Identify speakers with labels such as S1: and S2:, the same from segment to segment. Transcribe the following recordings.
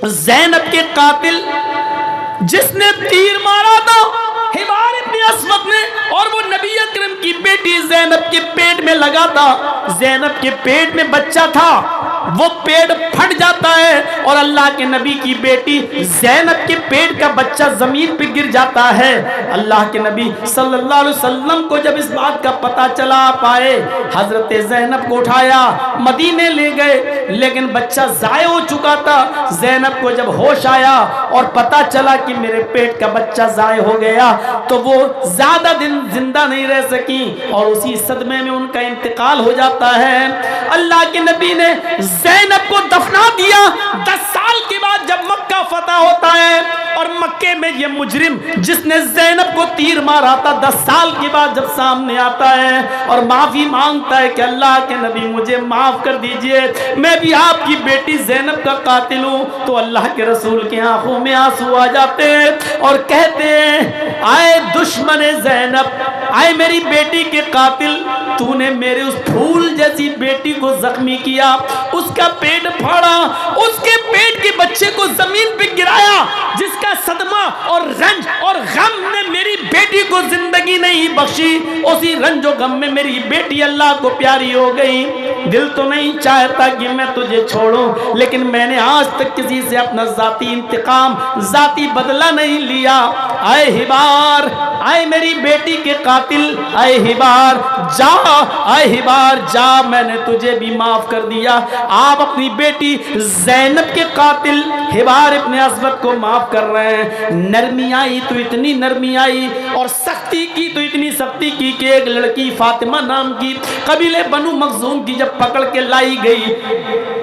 S1: ज़ैनब के कातिल जिसने तीर मारा था हिबार इब्न अस्वद ने, और वो नबी अकरम की बेटी ज़ैनब के पेट में लगा था। ज़ैनब के पेट में बच्चा था, वो पेट फट जाता है और अल्लाह के नबी की बेटी ज़ैनब के पेट का बच्चा जमीन पे गिर जाता है। अल्लाह के नबी सल्लल्लाहु अलैहि वसल्लम को जब इस बात का पता चला, पाए हजरत ज़ैनब को उठाया मदीने ले गए, लेकिन बच्चा ज़ाय हो चुका था। ज़ैनब को जब होश आया और पता चला कि मेरे पेट का बच्चा ज़ाय हो गया, तो वो ज्यादा दिन जिंदा नहीं रह सकी और उसी सदमे में उनका इंतकाल हो जाता है। अल्लाह के नबी ने ज़ैनब को दफना दिया। 10 साल के बाद जब मक्का फतह होता है और मक्के में ये मुजरिम जिसने ज़ैनब को तीर मारा था 10 साल के बाद जब सामने आता है और माफी मांगता है कि अल्लाह के नबी मुझे माफ कर दीजिए, मैं भी आपकी बेटी ज़ैनब का कातिल हूँ, तो अल्लाह के रसूल की आंखों में आंसू आ जाते हैं और कहते हैं, आए दुश्मन ज़ैनब, आए मेरी बेटी के कातिल, तूने मेरे उस फूल जैसी बेटी को जख्मी किया, उसका पेट फाड़ा, उसके पेट के बच्चे को जमीन पे गिराया, जिसका सदमा और रंज और गम ने मेरी बेटी को जिंदगी नहीं बख्शी। उसी रंजो गम में मेरी बेटी अल्लाह को प्यारी हो गई। दिल तो नहीं चाहता कि मैं तुझे छोड़ूं, लेकिन मैंने आज तक किसी से अपना जाती इंतकाम, जाती बदला नहीं लिया। आए हिबार, आए मेरी बेटी के कातिल, आए हिबार जा, आए हिबार जा, मैंने तुझे भी माफ कर दिया। आप अपनी बेटी ज़ैनब के कातिल हिबार इब्न अस्वद को माफ कर रहे हैं। नरमी आई तो इतनी नरमी आई और सख्ती की तो इतनी सख्ती की कि एक लड़की फातिमा नाम की कबीले बनु मखजूम की जब पकड़ के लाई गई,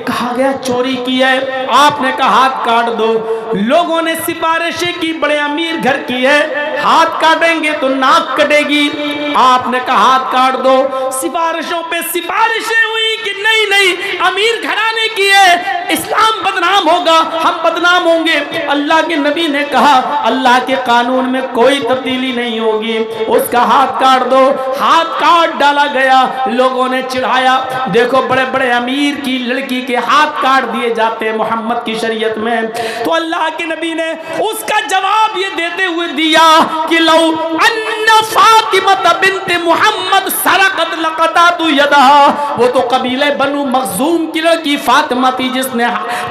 S1: कहा गया चोरी की है, आपने कहा हाथ काट दो। लोगों ने सिफारिशें की, बड़े अमीर घर की है, हाथ काटेंगे तो नाक कटेगी, आपने कहा हाथ काट दो। सिफारिशों पे सिफारिशें हुई कि नहीं नहीं अमीर घराने की है, इस्लाम बदनाम होगा, हम बदनाम होंगे। अल्लाह के नबी ने कहा अल्लाह के कानून में कोई तब्दीली नहीं होगी, उसका हाथ काट दो। हाथ काट डाला गया। लोगों ने चिढ़ाया, देखो बड़े बड़े अमीर की लड़की के हाथ काट दिए जाते हैं मोहम्मद की शरीयत में। तो अल्लाह के नबी ने उसका जवाब ये देते हुए दिया कि लौ अन्ना फातिमा बिन्त मुहम्मद सरकत लक़तअतु यदहा, वो तो कबीले बनु मखजूम की लड़की फातिमा थी जिसने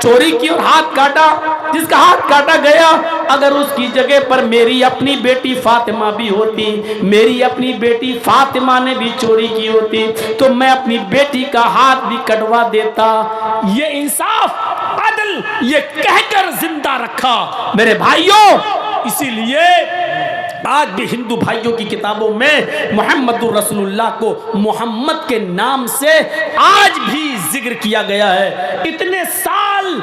S1: चोरी की और हाथ काटा, जिसका हाथ काटा गया। अगर उसकी जगह पर मेरी अपनी बेटी फातिमा भी होती, मेरी अपनी बेटी फातिमा ने भी चोरी की होती, तो मैं अपनी बेटी का हाथ भी कटवा देता। ये इंसाफ अदल ये कहकर जिंदा रखा मेरे भाइयों। इसीलिए आज भी हिंदू भाइयों की किताबों में मोहम्मदुर रसूलुल्लाह को मोहम्मद के नाम से आज भी जिक्र किया गया है। इतने साल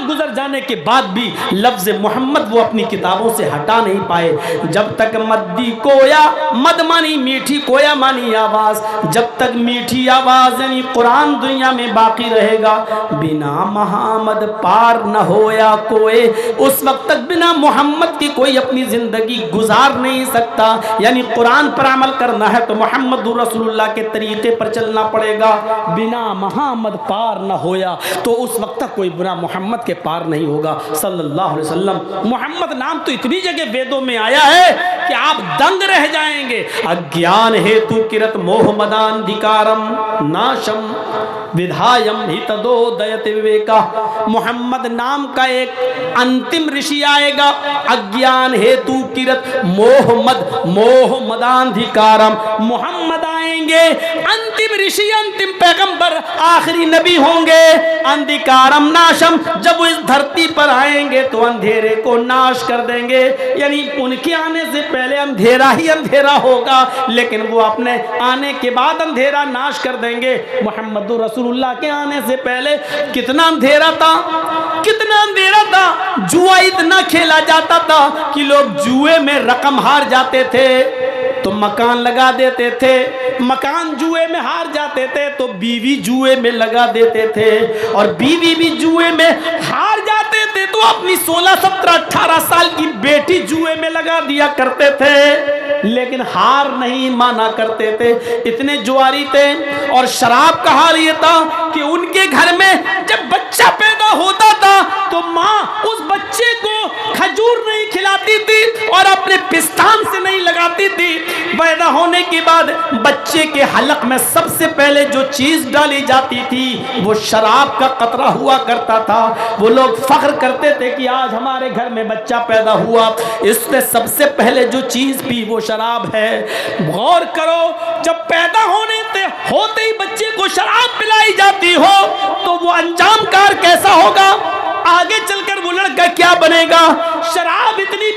S1: गुजर जाने के बाद भी लफ्ज मोहम्मद वो अपनी किताबों से हटा नहीं पाए। जब तक मद्दी कोया मद मानी मीठी कोया मानी आवाज, जब तक मीठी आवाज यानी कुरान दुनिया में बाकी रहेगा, बिना मोहम्मद पार न होया कोई, उस वक्त तक बिना मोहम्मद की कोई अपनी जिंदगी गुजार नहीं सकता। यानी कुरान पर अमल करना है तो मोहम्मद रसूलुल्लाह के तरीके पर चलना पड़ेगा। बिना मोहम्मद पार न होया तो उस वक्त तक कोई बिना मोहम्मद के पार नहीं होगा सल्लल्लाहु अलैहि वसल्लम। मोहम्मद नाम तो इतनी जगह वेदों में आया है कि आप दंग रह जाएंगे। अज्ञान हेतु किरत मोह मदान धिकारम नाशम विधायम हितदोदयत विवेका। मोहम्मद नाम का एक अंतिम ऋषि आएगा, अज्ञान हेतु किरत मोह मदांधिकारम। मोहम्मद आएंगे, अंतिम ऋषि, अंतिम पैगंबर, आखिरी नबी होंगे। अंधिकारम नाशम, जब वो इस धरती पर आएंगे तो अंधेरे को नाश कर देंगे। यानी उनके आने से पहले अंधेरा ही अंधेरा होगा, लेकिन वो अपने आने के बाद अंधेरा नाश कर देंगे। मोहम्मद रसूलुल्लाह के आने से पहले कितना अंधेरा था, कितना अंधेरा था। जुआ इतना खेला जाता था कि लोग जुए में रकम हार जाते थे तो मकान लगा देते थे, मकान जुए में हार जाते थे तो बीवी जुए में लगा देते थे, और बीवी भी जुए में हार जाते थे तो अपनी 16, 17, 18 साल की बेटी जुए में लगा दिया करते थे। लेकिन हार नहीं माना करते थे, इतने जुआरी थे। और शराब का हाल ये था कि उनके घर में जब बच्चा पैदा होता था बच्चे के हलक में सबसे पहले जो चीज डाली जाती थी वो शराब का कतरा हुआ करता था। वो लोग फख्र करते थे कि आज हमारे घर में बच्चा पैदा हुआ, इसने सबसे पहले जो चीज पी वो शराब है। गौर करो, जब पैदा होते ही बच्चे को शराब पिलाई जाती हो तो वो अंजाम कार कैसा होगा, आगे चलकर वो लड़का क्या बनेगा। शराब इतनी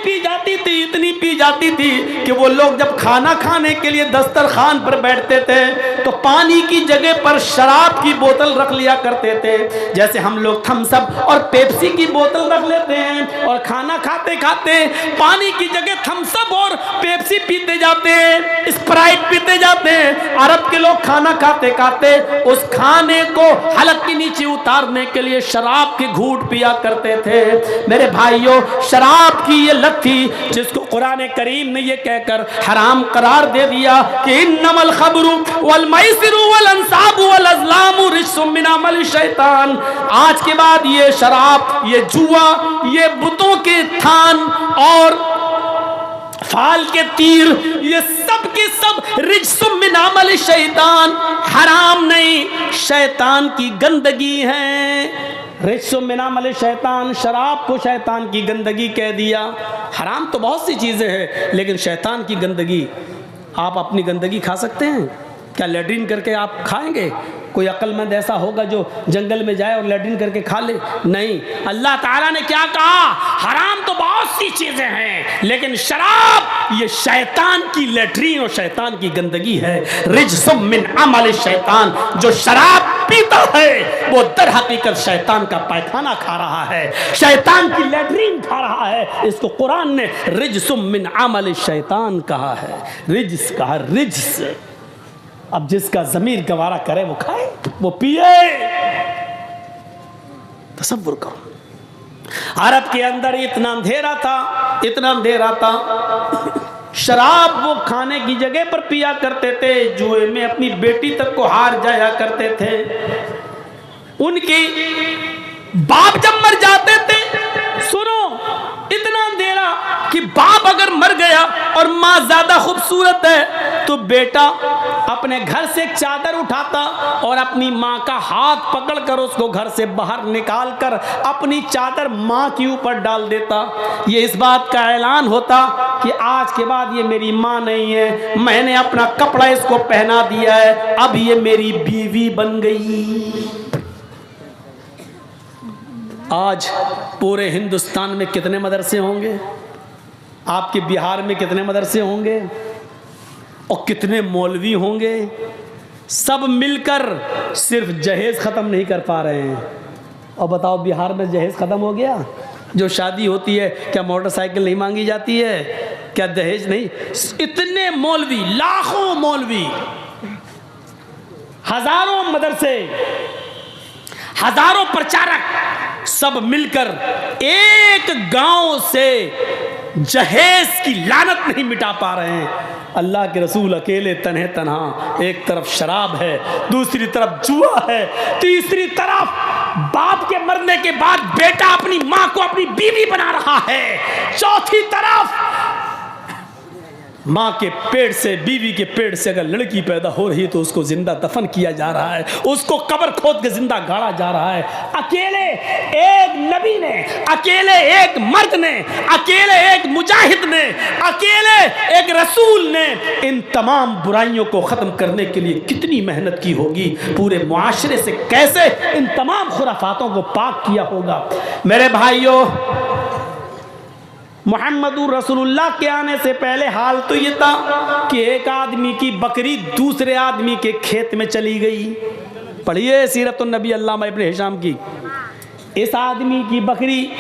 S1: पी जाती थी कि वो लोग जब खाना खाने के लिए दस्तरखान पर बैठते थे तो पानी की जगह पर शराब की बोतल रख लिया करते थे। जैसे हम लोग थम्स अप और पेप्सी की बोतल रख लेते हैं और खाना खाते खाते पानी की जगह थम्स अप और पेप्सी पीते जाते हैं, स्प्राइट पीते जाते हैं। अरब के लोग खाना खाते खाते उस खाने को हलक के नीचे उतारने के लिए शराब के घूंट पिया करते थे। मेरे भाइयों, शराब की ये लत थी जिसको कुरान करीम ने ये कहकर हराम करार दे दिया कि इन्नमल खमरु वल मैसिरु वल अंसाबु वल अज़लामु रिज्सुम मिन अमलि शैतान। आज के बाद ये शराब, ये जुआ, ये बुतों के थान और फाल के तीर, ये सब के सब रिज्सुम मिन अमलि शैतान, हराम नहीं, शैतान की गंदगी है। रिज्सुम मिन अमलि शैतान, शराब को शैतान की गंदगी कह दिया। हराम तो बहुत सी चीज़ें हैं, लेकिन शैतान की गंदगी, आप अपनी गंदगी खा सकते हैं क्या? लैट्रिन करके आप खाएंगे? कोई अक्लमंद ऐसा होगा जो जंगल में जाए और लैट्रिन करके खा ले? नहीं। अल्लाह ताला ने क्या कहा? हराम तो बहुत सी चीजें हैं, लेकिन शराब ये शैतान की लैट्रिन और शैतान की गंदगी है। रिज्सुम मिन अमल शैतान, जो शराब पीता है वो दर हकीकत शैतान का पैखाना खा रहा है, शैतान की लैट्रिन खा रहा है। इसको कुरान ने रिज्सुम मिन अमल शैतान कहा है, रिज्स कहा, रिज्स। अब जिसका ज़मीर गवारा करे वो खाए, वो पिए। तसव्वुर करो, अरब के अंदर इतना अंधेरा था, शराब वो खाने की जगह पर पिया करते थे, जुए में अपनी बेटी तक को हार जाया करते थे। उनके बाप जब मर जाते थे, सुनो, इतना अंधेरा कि बाप अगर मर गया और माँ ज्यादा खूबसूरत है तो बेटा अपने घर से एक चादर उठाता और अपनी माँ का हाथ पकड़कर उसको घर से बाहर निकालकर अपनी चादर माँ के ऊपर डाल देता। ये इस बात का ऐलान होता कि आज के बाद ये मेरी माँ नहीं है, मैंने अपना कपड़ा इसको पहना दिया है, अब ये मेरी बीवी बन गई। आज पूरे हिंदुस्तान में कितने मदरसे होंगे? आपके बिहार में कितने मदरसे होंगे और कितने मौलवी होंगे? सब मिलकर सिर्फ जहेज ख़त्म नहीं कर पा रहे हैं। और बताओ, बिहार में जहेज ख़त्म हो गया? जो शादी होती है क्या मोटरसाइकिल नहीं मांगी जाती है? क्या दहेज नहीं? इतने मौलवी, लाखों मौलवी, हजारों मदरसे, हजारों प्रचारक सब मिलकर एक गांव से जहेज की लानत नहीं मिटा पा रहे हैं। अल्लाह के रसूल अकेले तन्हे तन्हा, एक तरफ शराब है, दूसरी तरफ जुआ है, तीसरी तरफ बाप के मरने के बाद बेटा अपनी माँ को अपनी बीवी बना रहा है, चौथी तरफ माँ के पेट से, बीवी के पेट से अगर लड़की पैदा हो रही तो उसको जिंदा दफन किया जा रहा है, उसको कब्र खोद के जिंदा गाड़ा जा रहा है। अकेले एक नबी ने, अकेले एक मर्द ने, अकेले एक मुजाहिद ने, अकेले एक रसूल ने इन तमाम बुराइयों को ख़त्म करने के लिए कितनी मेहनत की होगी, पूरे मुआशरे से कैसे इन तमाम खुराफातों को पाक किया होगा। मेरे भाइयों, मुहम्मदुर रसूलुल्लाह के आने से पहले हाल तो ये था कि एक आदमी की बकरी दूसरे आदमी के खेत में चली गई। पढ़िए सीरतुन नबी अल्लामा इब्न हिशाम की। इस आदमी की बकरी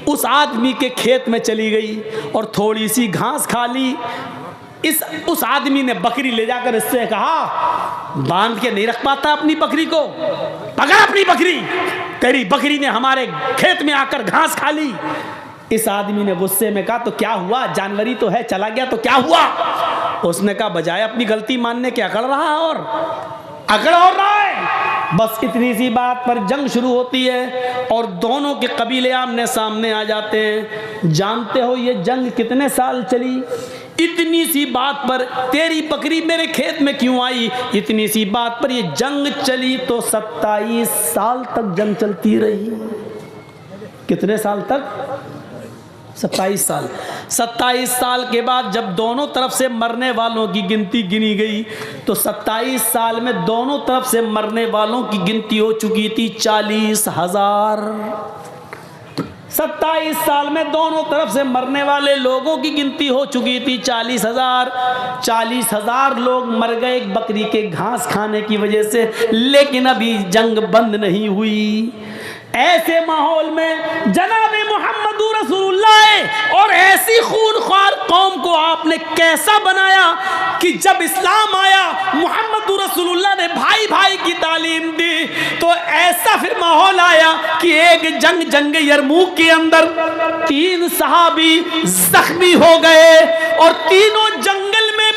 S1: उस आदमी के खेत में चली गई और थोड़ी सी घास खा ली। उस आदमी ने बकरी ले जाकर इससे कहा, बांध के नहीं रख पाता अपनी बकरी को, पकड़ अपनी बकरी, तेरी बकरी ने हमारे खेत में आकर घास खा ली। इस आदमी ने गुस्से में कहा, तो क्या हुआ, जानवरी तो है, चला गया तो क्या हुआ? उसने कहा, बजाय अपनी गलती मानने के अकड़ रहा है और रहा है। बस इतनी सी बात पर जंग शुरू होती है और दोनों के कबीले आमने सामने आ जाते हैं। जानते हो ये जंग कितने साल चली? इतनी सी बात पर तेरी बकरी मेरे खेत में क्यों आई, इतनी सी बात पर ये जंग चली तो 27 साल तक जंग चलती रही। कितने साल तक? 27 साल। 27 साल के बाद जब दोनों तरफ से मरने वालों की गिनती गिनी गई तो 27 साल में दोनों तरफ से मरने वालों की गिनती हो चुकी थी 40,000। 27 साल में दोनों तरफ से मरने वाले लोगों की गिनती हो चुकी थी 40,000। 40,000 लोग मर गए बकरी के घास खाने की वजह से, लेकिन अभी जंग बंद नहीं हुई। ऐसे माहौल में जनाब मोहम्मद रसूलुल्लाह और ऐसी खूनख्वार कौम को आपने कैसा बनाया कि जब इस्लाम आया, मोहम्मद रसूलुल्लाह ने भाई भाई की तालीम दी, तो ऐसा फिर माहौल आया कि एक जंग यरमूक के अंदर 3 सहाबी जख्मी हो गए और तीनों जंगल में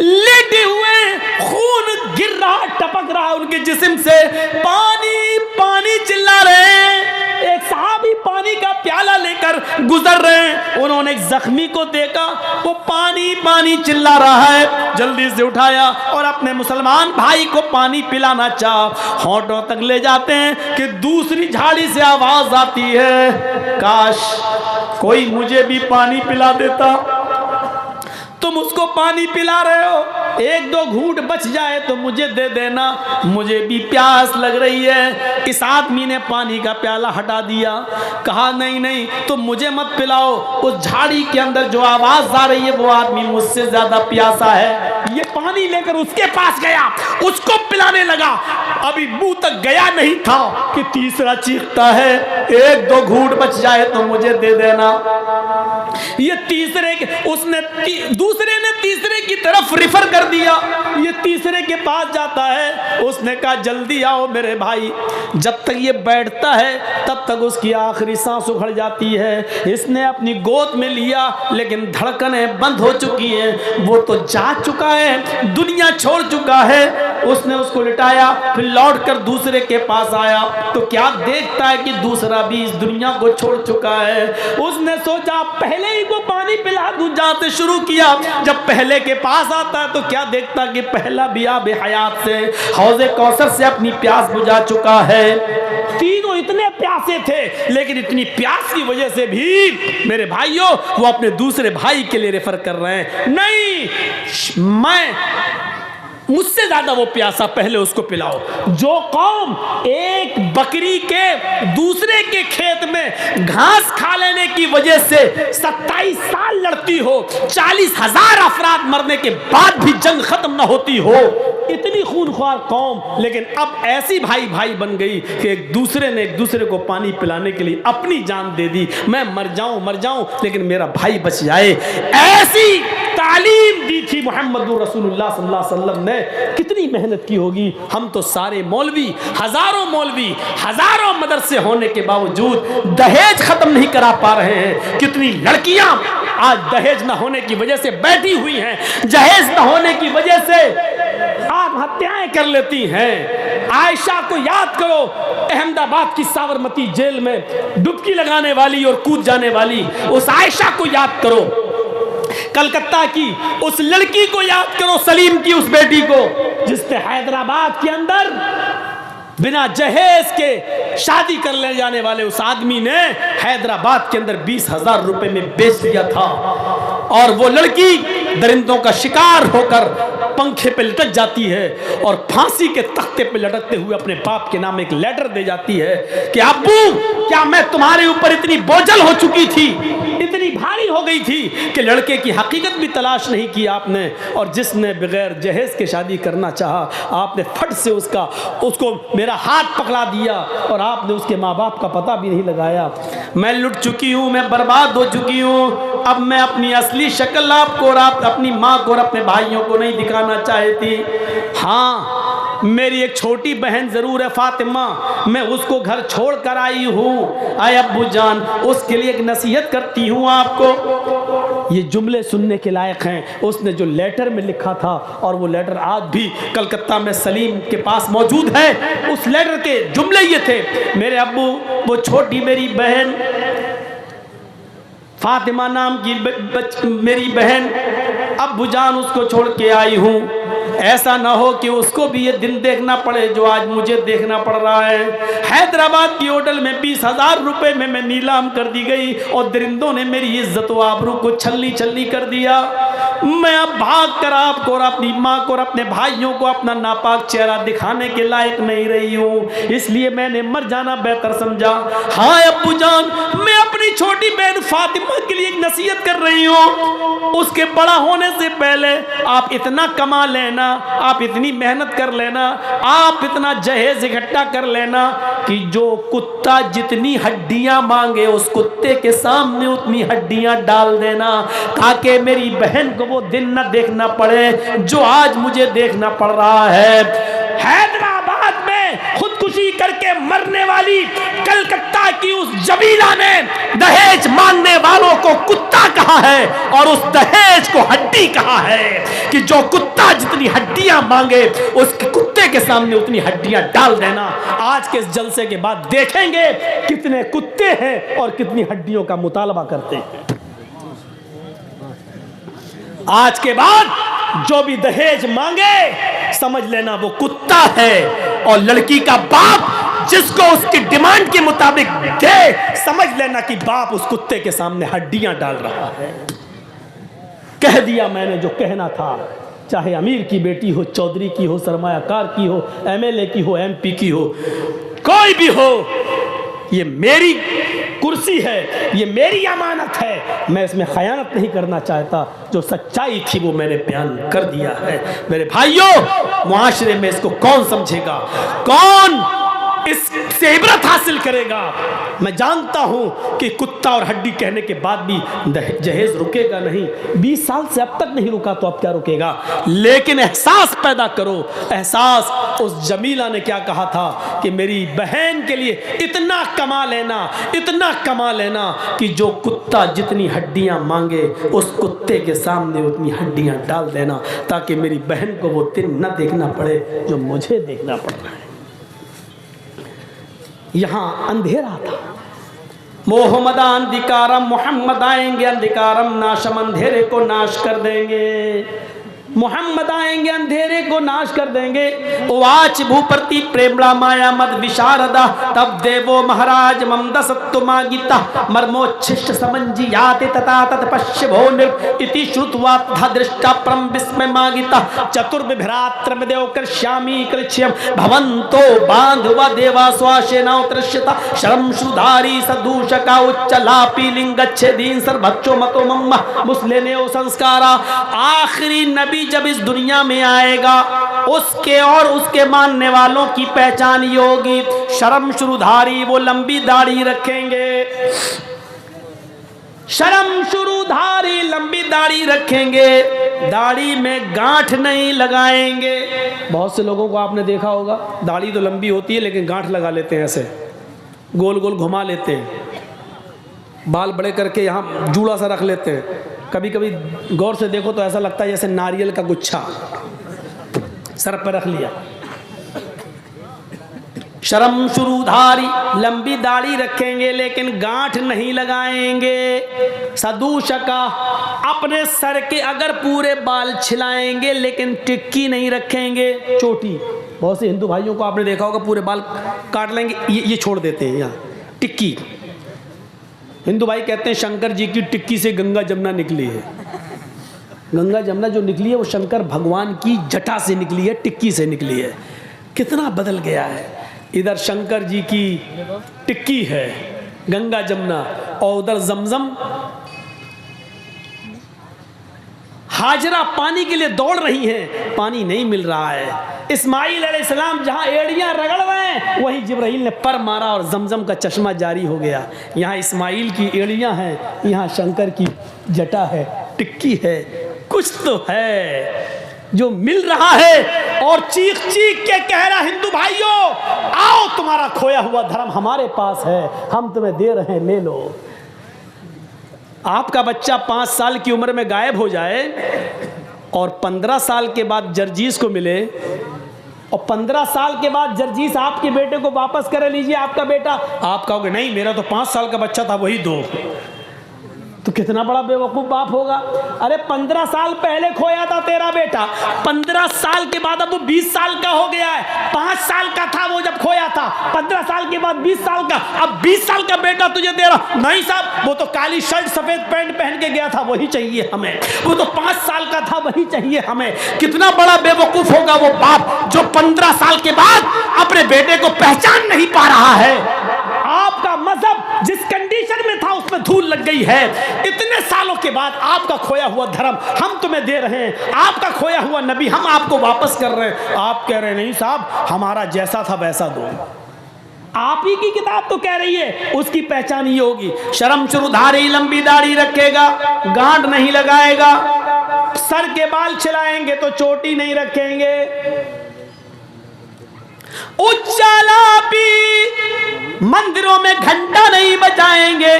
S1: लेटे हुए, खून गिर रहा, टपक रहा उनके जिस्म से, पानी पानी चिल्ला रहे हैं। एक सहाबी पानी का प्याला लेकर गुजर रहे हैं, उन्होंने एक जख्मी को देखा, वो पानी पानी चिल्ला रहा है, जल्दी से उठाया और अपने मुसलमान भाई को पानी पिलाना चाहा, होंठों तक ले जाते हैं कि दूसरी झाड़ी से आवाज आती है, काश कोई मुझे भी पानी पिला देता। तुम उसको पानी पिला रहे हो, 1-2 घूंट बच जाए तो मुझे दे देना, मुझे भी प्यास लग रही है। इस आदमी ने पानी का प्याला हटा दिया, कहा नहीं नहीं तुम मुझे मत पिलाओ, उस झाड़ी के अंदर जो आवाज आ रही है वो आदमी मुझसे ज्यादा प्यासा है। ये पानी लेकर उसके पास गया, उसको पिलाने लगा, अभी मुंह तक गया नहीं था कि तीसरा चीखता है, 1-2 घूंट बच जाए तो मुझे दे देना। ये दूसरे ने तीसरे की तरफ रिफर कर दिया, ये तीसरे के पास जाता है, उसने कहा जल्दी आओ मेरे भाई। जब तक ये बैठता है तब तक उसकी आखिरी सांस उखड़ जाती है। इसने अपनी गोद में लिया लेकिन धड़कनें बंद हो चुकी हैं, वो तो जा चुका है, दुनिया छोड़ चुका है। उसने उसको लिटाया, फिर लौटकर दूसरे के पास आया तो क्या देखता है कि दूसरा भी इस दुनिया को छोड़ चुका है। उसने सोचा पहले ही को पानी पिला दूं, जाते शुरू किया, जब पहले के पास आता है तो क्या देखता कि पहला भी आब हयात से, हौज़े कौसर से अपनी प्यास बुझा चुका है। तीनों इतने प्यासे थे, लेकिन इतनी प्यास की वजह से भी मेरे भाइयों वो अपने दूसरे भाई के लिए रेफर कर रहे हैं, नहीं मैं मुझसे ज्यादा वो प्यासा, पहले उसको पिलाओ। जो कौम एक बकरी के दूसरे के खेत में घास खा लेने की वजह से 27 साल लड़ती हो, 40,000 अफराद मरने के बाद भी जंग खत्म ना होती हो, इतनी खूनख्वार कौम, लेकिन अब ऐसी भाई भाई बन गई कि एक दूसरे ने एक दूसरे को पानी पिलाने के लिए अपनी जान दे दी। मैं मर जाऊं लेकिन मेरा भाई बच जाए। ऐसी तालीम दी थी मोहम्मद रसूलुल्लाह सल्लल्लाहु अलैहि वसल्लम ने। कितनी मेहनत की होगी। हम तो सारे मौलवी, हजारों मदरसे होने के बावजूद दहेज खत्म नहीं करा पा रहे हैं। कितनी लड़कियां आज दहेज न होने की वजह से बैठी हुई हैं, दहेज न होने की वजह से आत्महत्याएं कर लेती हैं। आयशा को याद करो, अहमदाबाद की साबरमती जेल में डुबकी लगाने वाली और कूद जाने वाली उस आयशा को याद करो। कलकत्ता की उस लड़की को याद करो, सलीम की उस बेटी को, जिसने हैदराबाद के अंदर बिना जहेज के शादी कर ले जाने वाले उस आदमी ने हैदराबाद के अंदर 20,000 रुपए में बेच दिया था। और वो लड़की दरिंदों का शिकार होकर पंखे पे लटक जाती है और फांसी के तख्ते पे लटकते हुए अपने बाप के नाम एक लेटर दे जाती है कि अब्बू, क्या मैं तुम्हारे ऊपर इतनी बोझल हो चुकी थी, इतनी भारी हो गई थी कि लड़के की हकीकत भी तलाश नहीं की आपने, और जिसने बगैर जहेज के शादी करना चाहा आपने फट से उसको मेरा हाथ पकड़ा दिया और आपने उसके माँ बाप का पता भी नहीं लगाया। मैं लुट चुकी हूँ, मैं बर्बाद हो चुकी हूँ। अब मैं अपनी असली शक्ल आपको और आप अपनी माँ को और अपने भाइयों को नहीं दिखाना चाहती। हाँ, मेरी एक छोटी बहन जरूर है फातिमा, मैं उसको घर छोड़ कर आई हूँ। आए अब्बू जान, उसके लिए एक नसीहत करती हूँ आपको। ये जुमले सुनने के लायक हैं। उसने जो लेटर में लिखा था, और वो लेटर आज भी कलकत्ता में सलीम के पास मौजूद है। उस लेटर के जुमले ये थे, मेरे अब्बू, वो छोटी मेरी बहन फातिमा नाम की मेरी बहन अब्बू जान उसको छोड़ के आई हूँ, ऐसा ना हो कि उसको भी ये दिन देखना पड़े जो आज मुझे देखना पड़ रहा है। हैदराबाद की होटल में 20,000 रुपए में मैं नीलाम कर दी गई और दरिंदों ने मेरी इज्जत व आबरू को छल्ली छल्ली कर दिया। मैं अब भाग कर आपको और अपनी माँ को और अपने भाइयों को अपना नापाक चेहरा दिखाने के लायक नहीं रही हूँ, इसलिए मैंने मर जाना बेहतर समझा। हाँ अब्बू जान, मैं अपनी छोटी बहन फातिमा के लिए एक नसीहत कर रही हूँ, उसके बड़ा होने से पहले आप इतना कमा लेना, आप इतनी मेहनत कर लेना, आप इतना जहेज इकट्ठा कर लेना कि जो कुत्ता जितनी हड्डियां मांगे उस कुत्ते के सामने उतनी हड्डियां डाल देना, ताकि मेरी बहन को वो दिन न देखना पड़े जो आज मुझे देखना पड़ रहा है। हैदराबाद में खुदकुशी करके मरने वाली कलकत्ता की उस जमीला ने दहेज मांगने वालों को कुत्ता कहा है और उस दहेज को हड्डी कहा है कि जो कुत्ता जितनी हड्डियां मांगे उसके कुत्ते के सामने उतनी हड्डियां डाल देना। आज के इस जलसे के बाद देखेंगे कितने कुत्ते हैं और कितनी हड्डियों का मुतालबा करते हैं। आज के बाद जो भी दहेज मांगे समझ लेना वो कुत्ता है, और लड़की का बाप जिसको उसकी डिमांड के मुताबिक दे समझ लेना कि बाप उस कुत्ते के सामने हड्डियां डाल रहा है। कह दिया मैंने जो कहना था, चाहे अमीर की बेटी हो, चौधरी की हो, सरमायाकार की हो, एमएलए की हो, एमपी की हो, कोई भी हो, ये मेरी कुर्सी है, ये मेरी अमानत है, मैं इसमें खयानत नहीं करना चाहता। जो सच्चाई थी वो मैंने बयान कर दिया है। मेरे भाइयों, मुआशरे में इसको कौन समझेगा, कौन इससे इबरत हासिल करेगा? मैं जानता हूं कि कुत्ता और हड्डी कहने के बाद भी जहेज रुकेगा नहीं। 20 साल से अब तक नहीं रुका तो अब क्या रुकेगा? लेकिन एहसास पैदा करो, एहसास। उस जमीला ने क्या कहा था कि मेरी बहन के लिए इतना कमा लेना, इतना कमा लेना कि जो कुत्ता जितनी हड्डियां मांगे उस कुत्ते के सामने उतनी हड्डियां डाल देना, ताकि मेरी बहन को वो दिन न देखना पड़े जो मुझे देखना पड़ रहा है। यहाँ अंधेरा था। मोहम्मद अंधिकारम, मोहम्मद आएंगे अंधिकारम नाशम, अंधेरे को नाश कर देंगे। मोहम्मद आएंगे अंधेरे को नाश कर देंगे। वाच भूप्रति प्रेमड़ा माया मद विशारदा, तब देवो महाराज ममद सत्तुमा गीता मर्मोच्छिष्ट समंजी याते तथा तत्पश्य भो निर् इति श्रुत्वा तथा दृष्टा परम विस्मय मागिता चतुर्विभ्रात्र में देव कृष्यामी कृष्यम भवंतो बांधवा देवा स्वाशेना उत्तरश्यता शरम सुधारी सदूषका उच्चलापी लिंगच्छेदीन सर्वच्चो मतो मम्मा मुस्लिनेओ संस्कारा। आखिरी नबी जब इस दुनिया में आएगा उसके और उसके मानने वालों की पहचान ये होगी, शर्म शुरूधारी, वो लंबी दाढ़ी रखेंगे। शर्म शुरूधारी, लंबी दाढ़ी रखेंगे, दाढ़ी में गांठ नहीं लगाएंगे। बहुत से लोगों को आपने देखा होगा, दाढ़ी तो लंबी होती है लेकिन गांठ लगा लेते हैं, ऐसे गोल गोल घुमा लेते हैं, बाल बड़े करके यहाँ जूड़ा सा रख लेते हैं। कभी कभी गौर से देखो तो ऐसा लगता है जैसे नारियल का गुच्छा सर पर रख लिया। शर्म शुरूधारी, लंबी दाढ़ी रखेंगे लेकिन गांठ नहीं लगाएंगे। सदूषका, अपने सर के अगर पूरे बाल छिलाएंगे लेकिन टिक्की नहीं रखेंगे, चोटी। बहुत से हिंदू भाइयों को आपने देखा होगा पूरे बाल काट लेंगे, ये छोड़ देते हैं यहाँ टिक्की। हिंदू भाई कहते हैं शंकर जी की टिक्की से गंगा जमुना निकली है। गंगा जमुना जो निकली है वो शंकर भगवान की जटा से निकली है, टिक्की से निकली है। कितना बदल गया है। इधर शंकर जी की टिक्की है गंगा जमुना, और उधर जमजम। हाजरा पानी के लिए दौड़ रही हैं, पानी नहीं मिल रहा है। इस्माइल अलैहिस्सलाम जहां एड़ियां रगड़ रहे हैं वहीं जिब्राइल ने पर मारा और जमजम का चश्मा जारी हो गया। यहाँ इस्माइल की एड़ियां हैं, यहाँ शंकर की जटा है, टिक्की है। कुछ तो है जो मिल रहा है और चीख चीख के कह रहा, हिंदू भाइयों आओ, तुम्हारा खोया हुआ धर्म हमारे पास है, हम तुम्हें दे रहे हैं, ले लो। आपका बच्चा 5 साल की उम्र में गायब हो जाए और 15 साल के बाद जर्जीस को मिले, और 15 साल के बाद जर्जीस आपके बेटे को वापस कर लीजिए आपका बेटा, आप कहोगे नहीं मेरा तो 5 साल का बच्चा था वही दो। तो कितना बड़ा बेवकूफ बाप होगा। अरे 15 साल पहले खोया था तेरा बेटा, 15 साल के बाद अब वो 20 साल का हो गया है। 5 साल का था वो जब खोया था, 15 साल के बाद 20 साल का, अब 20 साल का बेटा तुझे दे रहा। नहीं साहब, वो तो काली शर्ट सफेद पैंट पहन के गया था, वही चाहिए हमें। वो तो 5 साल का था, वही चाहिए हमें। कितना बड़ा बेवकूफ होगा वो बाप जो 15 साल के बाद अपने बेटे को पहचान नहीं पा रहा है। आपका मजहब जिस कंडीशन में था उसमें धूल लग गई है। इतने सालों के बाद आपका खोया हुआ धर्म हम तुम्हें दे रहे हैं, आपका खोया हुआ नबी हम आपको वापस कर रहे हैं। आप कह रहे हैं नहीं साहब, हमारा जैसा था वैसा दो। आप ही की किताब तो कह रही है उसकी पहचान ये होगी, शर्म शुरुधारी, लंबी दाढ़ी रखेगा, गांठ नहीं लगाएगा, सर के बाल छिलाएंगे तो चोटी नहीं रखेंगे, उच्चालापी, मंदिरों में घंटा नहीं बजाएंगे,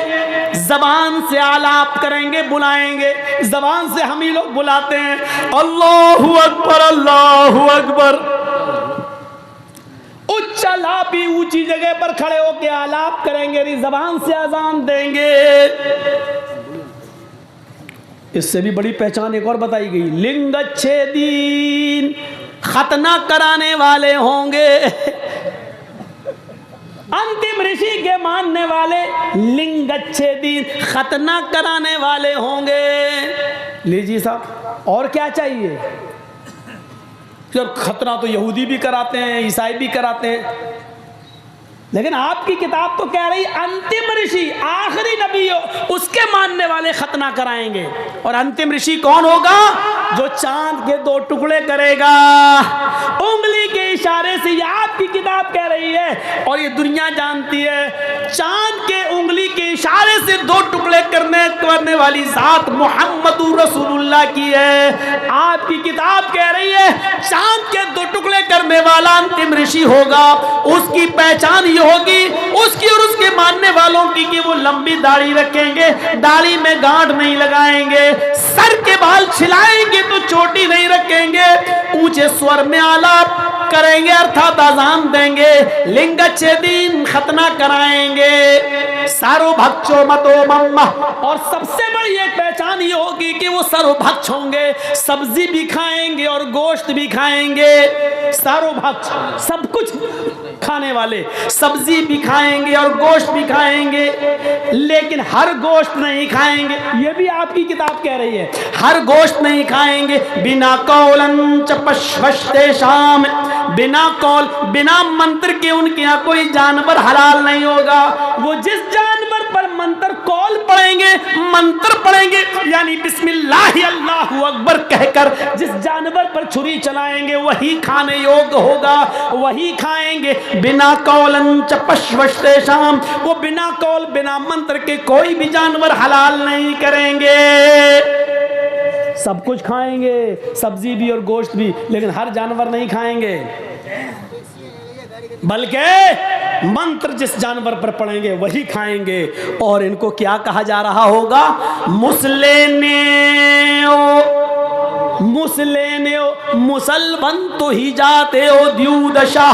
S1: जबान से आलाप करेंगे, बुलाएंगे। जबान से हम ही लोग बुलाते हैं, अल्लाहु अकबर, अल्लाहु अकबर। उच्चालापी, ऊंची जगह पर खड़े होकर आलाप करेंगे, जबान से अजान देंगे। इससे भी बड़ी पहचान एक और बताई गई, लिंगच्छेदीन, खतना कराने वाले होंगे। अंतिम ऋषि के मानने वाले लिंगच्छेदीन, खतना कराने वाले होंगे। लीजिए साहब, और क्या चाहिए? जब खतना तो यहूदी भी कराते हैं, ईसाई भी कराते हैं, लेकिन आपकी किताब तो कह रही अंतिम ऋषि, आखिरी नबी हो, उसके मानने वाले खतना कराएंगे। और अंतिम ऋषि कौन होगा? जो चांद के 2 टुकड़े करेगा उंगली के इशारे से। ये आपकी किताब कह रही है और ये दुनिया जानती है, चांद के उंगली के इशारे से 2 टुकड़े करने वाली जात मोहम्मदुर रसूलुल्लाह की है। आपकी किताब कह रही है चांद के 2 टुकड़े करने वाला अंतिम ऋषि होगा, उसकी पहचान ये होगी, उसकी और उसके मानने वालों की, कि वो लंबी दाढ़ी रखेंगे, दाढ़ी में गांठ नहीं लगाएंगे, सर के बाल छिलाएंगे तो चोटी नहीं रखेंगे, ऊंचे स्वर में आलाप करेंगे अर्थात अजान देंगे, लिंगच्छेदीन, खतना कराएंगे, सार्वभक्षो मतो मम्मा। और सबसे बड़ी एक पहचान ये होगी कि वो सर्वभक्ष होंगे, सब्जी भी खाएंगे और गोश्त भी खाएंगे। सर्वभक्ष, सब कुछ खाने वाले, सब्जी भी खाएंगे और गोश्त भी खाएंगे, लेकिन हर गोश्त नहीं खाएंगे। ये भी आपकी किताब कह रही है, हर गोश्त नहीं खाएंगे। बिना कौलन च पश्वस्तेषाम, बिना कौल, बिना मंत्र के उनके यहाँ कोई जानवर हलाल नहीं होगा। वो जिस जानवर पर मंत्र कौल पढ़ेंगे, मंत्र पढ़ेंगे, यानी बिस्मिल्लाह अल्लाहु अकबर कहकर जिस जानवर पर छुरी चलाएंगे वही खाने योग्य होगा, वही खाएंगे। बिना कौलन च पश्वस्तेषाम, वो बिना कौल, बिना मंत्र के कोई भी जानवर हलाल नहीं करेंगे। सब कुछ खाएंगे, सब्जी भी और गोश्त भी, लेकिन हर जानवर नहीं खाएंगे, बल्कि मंत्र जिस जानवर पर पढ़ेंगे वही खाएंगे। और इनको क्या कहा जा रहा होगा? मुसलमान तो ही जाते हो द्यूदशा,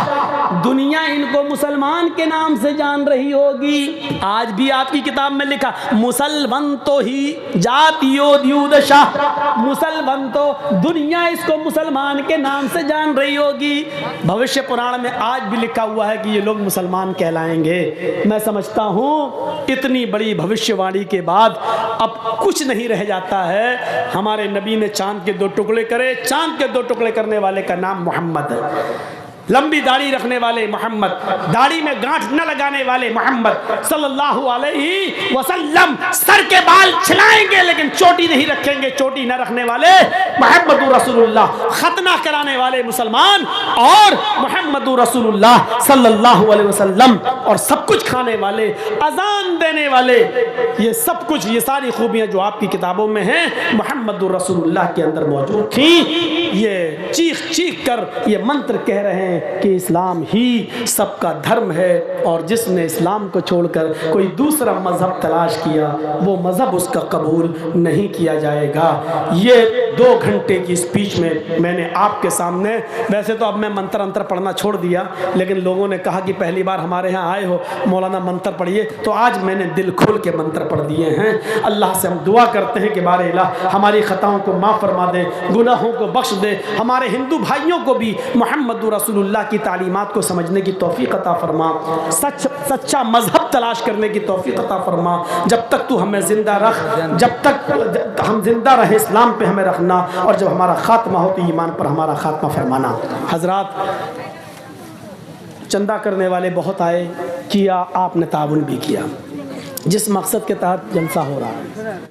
S1: दुनिया इनको मुसलमान के नाम से जान रही होगी। आज भी आपकी किताब में लिखा, मुसलमान तो ही जातियो द्यूदशा, मुसलमान तो दुनिया इसको मुसलमान के नाम से जान रही होगी। भविष्य पुराण में आज भी लिखा हुआ है कि ये लोग मुसलमान कहलाएंगे। मैं समझता हूँ इतनी बड़ी भविष्यवाणी के बाद अब कुछ नहीं रह जाता है। हमारे नबी ने चांद के 2 टुकड़े करे, चांद के 2 टुकड़े करने वाले का नाम मोहम्मद है। लंबी दाढ़ी रखने वाले मोहम्मद, दाढ़ी में गांठ न लगाने वाले मोहम्मद सल्लल्लाहु अलैहि वसल्लम, सर के बाल छिलाएंगे लेकिन चोटी नहीं रखेंगे, चोटी न रखने वाले मोहम्मदुर रसूलुल्लाह, खतना कराने वाले मुसलमान और मोहम्मदुर रसूलुल्लाह सल्लल्लाहु अलैहि वसल्लम, और सब कुछ खाने वाले, अजान देने वाले, ये सब कुछ, ये सारी खूबियां जो आपकी किताबों में हैं मोहम्मदुर रसूलुल्लाह के अंदर मौजूद थी। ये चीख चीख कर ये मंत्र कह रहे हैं कि इस्लाम ही सबका धर्म है, और जिसने इस्लाम को छोड़कर कोई दूसरा मज़हब तलाश किया वो मज़हब उसका कबूल नहीं किया जाएगा। ये 2 घंटे की स्पीच में मैंने आपके सामने, वैसे तो अब मैं मंत्र अंतर पढ़ना छोड़ दिया, लेकिन लोगों ने कहा कि पहली बार हमारे यहाँ आए हो मौलाना मंत्र पढ़िए, तो आज मैंने दिल खोल के मंत्र पढ़ दिए हैं। अल्लाह से हम दुआ करते हैं कि बारे इलाह हमारी ख़ताओं को माफ़ फरमा दे, गुनाहों को बख्श दे, हमारे हिंदू भाइयों को भी मोहम्मद रसूलुल्लाह की तालीमात को समझने की तौफीक अता फरमा, सच्चा मज़हब तलाश करने की तौफीक अता फरमा। जब तक तू हमें ज़िंदा रख, जब तक हम ज़िंदा रहे इस्लाम पे हमें रखना, और जब हमारा ख़ात्मा हो तो ईमान पर हमारा ख़ात्मा फरमाना। हज़रात, चंदा करने वाले बहुत आए, किया, आपने ताउन भी किया, जिस मकसद के तहत जलसा हो रहा है।